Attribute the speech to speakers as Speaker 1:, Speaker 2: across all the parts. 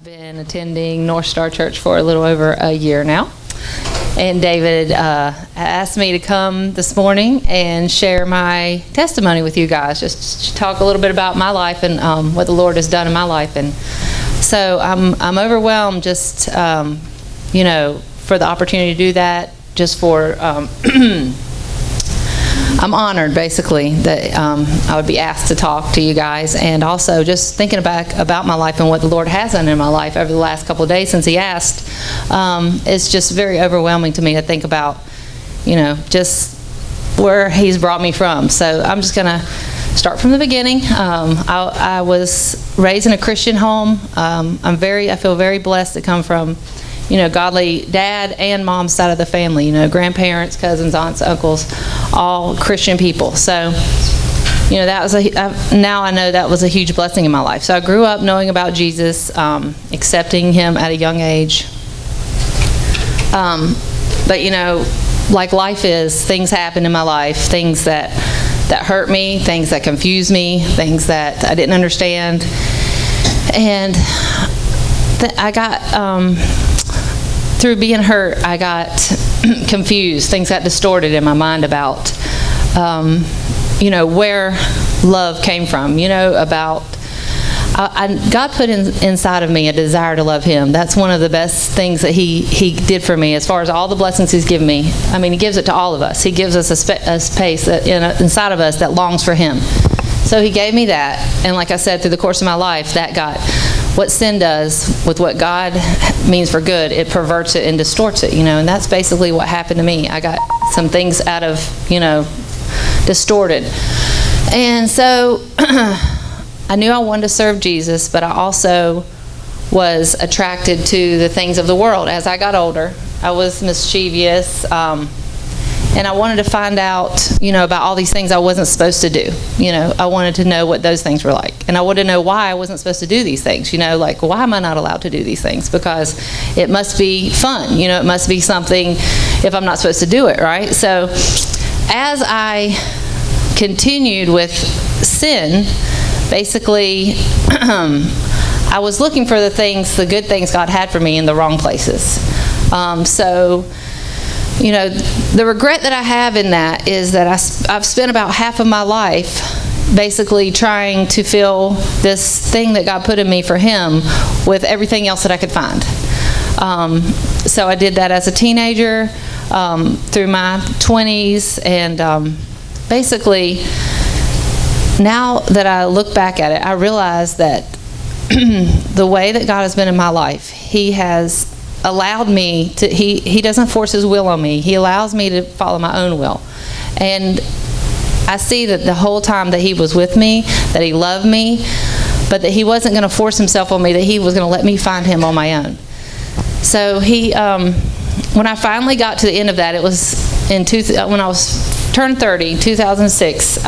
Speaker 1: Been attending North Star Church for a little over a year now. And David asked me to come this morning and share my testimony with you guys, just to talk a little bit about my life and what the Lord has done in my life. And so I'm overwhelmed just, for the opportunity to do that, just for... I'm honored, basically, that I would be asked to talk to you guys, and also just thinking back about my life and what the Lord has done in my life over the last couple of days since He asked. It's just very overwhelming to me to think about, just where He's brought me from. So I'm just going to start from the beginning. I was raised in a Christian home. I feel very blessed to come from godly dad and mom's side of the family, grandparents, cousins, aunts, uncles, all Christian people. So, that was now I know that was a huge blessing in my life. So I grew up knowing about Jesus, accepting Him at a young age. But, like life is, things happen in my life, things that hurt me, things that confuse me, things that I didn't understand. And I got... through being hurt, I got confused. Things got distorted in my mind about, where love came from. God put inside of me a desire to love Him. That's one of the best things that He did for me as far as all the blessings He's given me. I mean, He gives it to all of us. He gives us a space inside of us that longs for Him. So He gave me that. And like I said, through the course of my life, that got... what sin does with what God means for good, it perverts it and distorts it, and that's basically what happened to me. I got some things out of, distorted. And so I knew I wanted to serve Jesus, but I also was attracted to the things of the world. As I got older, I was mischievous, and I wanted to find out, about all these things I wasn't supposed to do. I wanted to know what those things were like. And I wanted to know why I wasn't supposed to do these things. Why am I not allowed to do these things? Because it must be fun. It must be something if I'm not supposed to do it, right? So as I continued with sin, basically, I was looking for the good things God had for me in the wrong places. The regret that I have in that is that I've spent about half of my life basically trying to fill this thing that God put in me for Him with everything else that I could find. So I did that as a teenager, through my 20s, and basically now that I look back at it, I realize that the way that God has been in my life, He has allowed me to, he doesn't force His will on me. He allows me to follow my own will. And I see that the whole time that He was with me, that He loved me, but that He wasn't going to force Himself on me, that He was going to let me find Him on my own. So when I finally got to the end of that, it was when I was turned 30, 2006,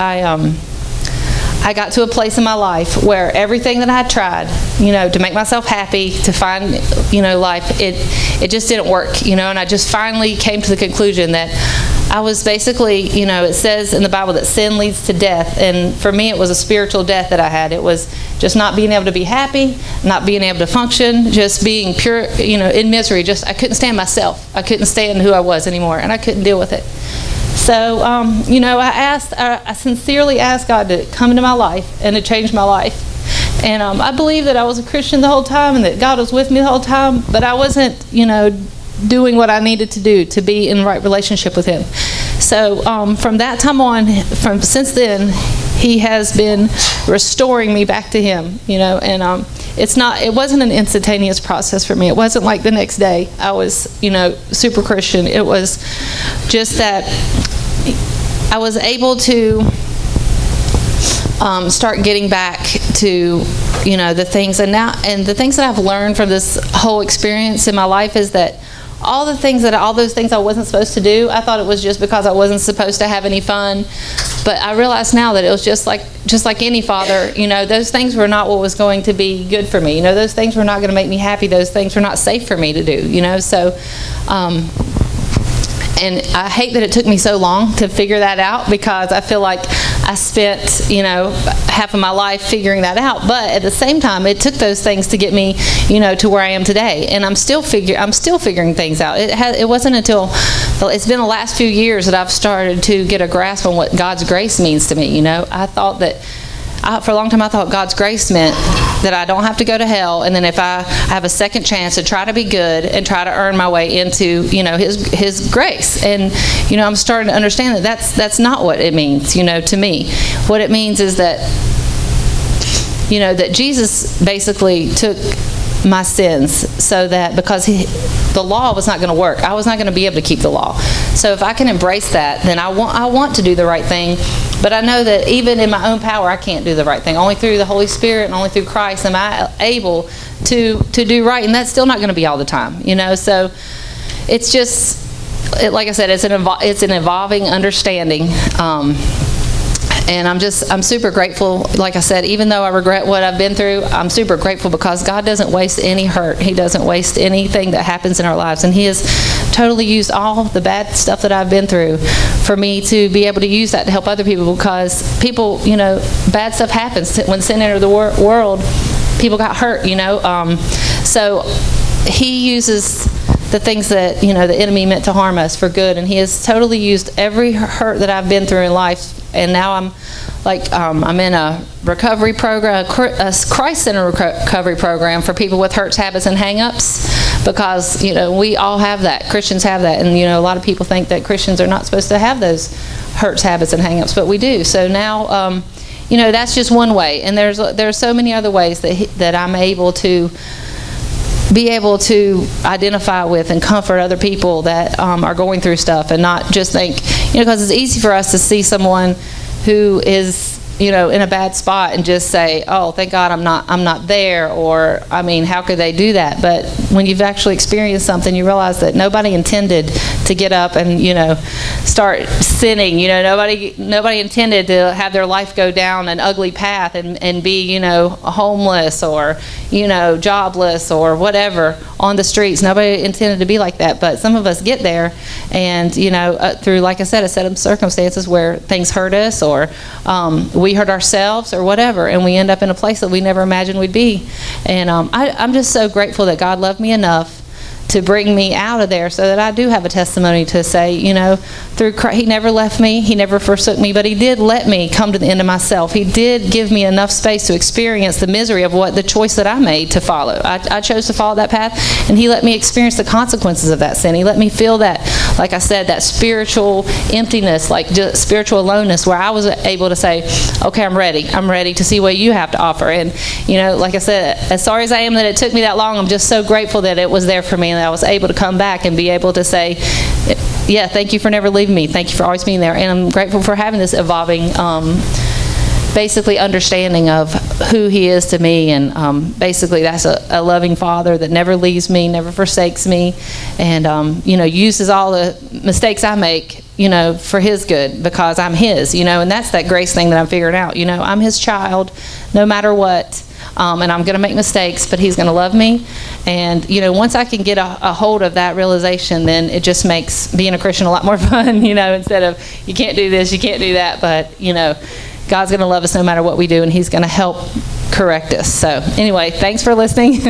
Speaker 1: I got to a place in my life where everything that I had tried, to make myself happy, to find, life, it just didn't work, and I just finally came to the conclusion that I was basically, it says in the Bible that sin leads to death, and for me it was a spiritual death that I had. It was just not being able to be happy, not being able to function, just being pure, in misery. I couldn't stand myself. I couldn't stand who I was anymore, and I couldn't deal with it. So, I sincerely asked God to come into my life and to change my life. And I believe that I was a Christian the whole time and that God was with me the whole time, but I wasn't, doing what I needed to do to be in the right relationship with Him. So, from that time on, since then, He has been restoring me back to Him, and it wasn't an instantaneous process for me. It wasn't like the next day I was, super Christian. It was just that I was able to start getting back to, the things. And the things that I've learned from this whole experience in my life is that all those things I wasn't supposed to do, I thought it was just because I wasn't supposed to have any fun. But I realize now that it was just like any father, those things were not what was going to be good for me. Those things were not going to make me happy. Those things were not safe for me to do, So, and I hate that it took me so long to figure that out, because I feel like I spent, half of my life figuring that out. But at the same time, it took those things to get me, to where I am today. And I'm still figuring things out. It wasn't until it's been the last few years that I've started to get a grasp on what God's grace means to me. I thought that for a long time I thought God's grace meant that I don't have to go to hell, and then if I have a second chance to try to be good and try to earn my way into His grace. And I'm starting to understand that that's not what it means. To me, what it means is that that Jesus basically took my sins, so that because the law was not going to work, I was not going to be able to keep the law. So if I can embrace that, then I want to do the right thing. But I know that even in my own power, I can't do the right thing. Only through the Holy Spirit and only through Christ am I able to do right, and that's still not going to be all the time. So it's just, like I said, it's an evolving understanding. And I'm super grateful. Like I said, even though I regret what I've been through, I'm super grateful because God doesn't waste any hurt. He doesn't waste anything that happens in our lives. And He has totally used all the bad stuff that I've been through for me to be able to use that to help other people, because people, bad stuff happens. When sin entered the world, people got hurt, So He uses the things that, the enemy meant to harm us for good. And He has totally used every hurt that I've been through in life. And now I'm in a recovery program, a Christ-centered recovery program for people with hurts, habits, and hang-ups, because, we all have that. Christians have that. And, a lot of people think that Christians are not supposed to have those hurts, habits, and hang-ups, but we do. So now, that's just one way. And there's so many other ways that I'm able to be able to identify with and comfort other people that are going through stuff, and not just think, because it's easy for us to see someone who is, in a bad spot and just say, oh, thank God I'm not there, or, how could they do that? But when you've actually experienced something, you realize that nobody intended to get up and, start sinning. Nobody intended to have their life go down an ugly path and be, homeless or, jobless or whatever on the streets. Nobody intended to be like that. But some of us get there, and, through, like I said, a set of circumstances where things hurt us, or we hurt ourselves, or whatever, and we end up in a place that we never imagined we'd be. And I'm just so grateful that God loved me enough to bring me out of there, so that I do have a testimony to say, through Christ, He never left me, He never forsook me, but He did let me come to the end of myself. He did give me enough space to experience the misery of what the choice that I made to follow. I chose to follow that path, and He let me experience the consequences of that sin. He let me feel that, like I said, that spiritual emptiness, like just spiritual aloneness, where I was able to say, okay, I'm ready to see what You have to offer. And, like I said, as sorry as I am that it took me that long, I'm just so grateful that it was there for me, and that I was able to come back and be able to say, yeah, thank You for never leaving me. Thank You for always being there. And I'm grateful for having this evolving, basically understanding of who He is to me. And basically that's a loving Father that never leaves me, never forsakes me, and, uses all the mistakes I make, for His good, because I'm His, and that's that grace thing that I'm figuring out. I'm His child no matter what. And I'm going to make mistakes, but He's going to love me. And, once I can get a hold of that realization, then it just makes being a Christian a lot more fun, instead of, you can't do this, you can't do that. But, God's going to love us no matter what we do, and He's going to help correct us. So, anyway, thanks for listening.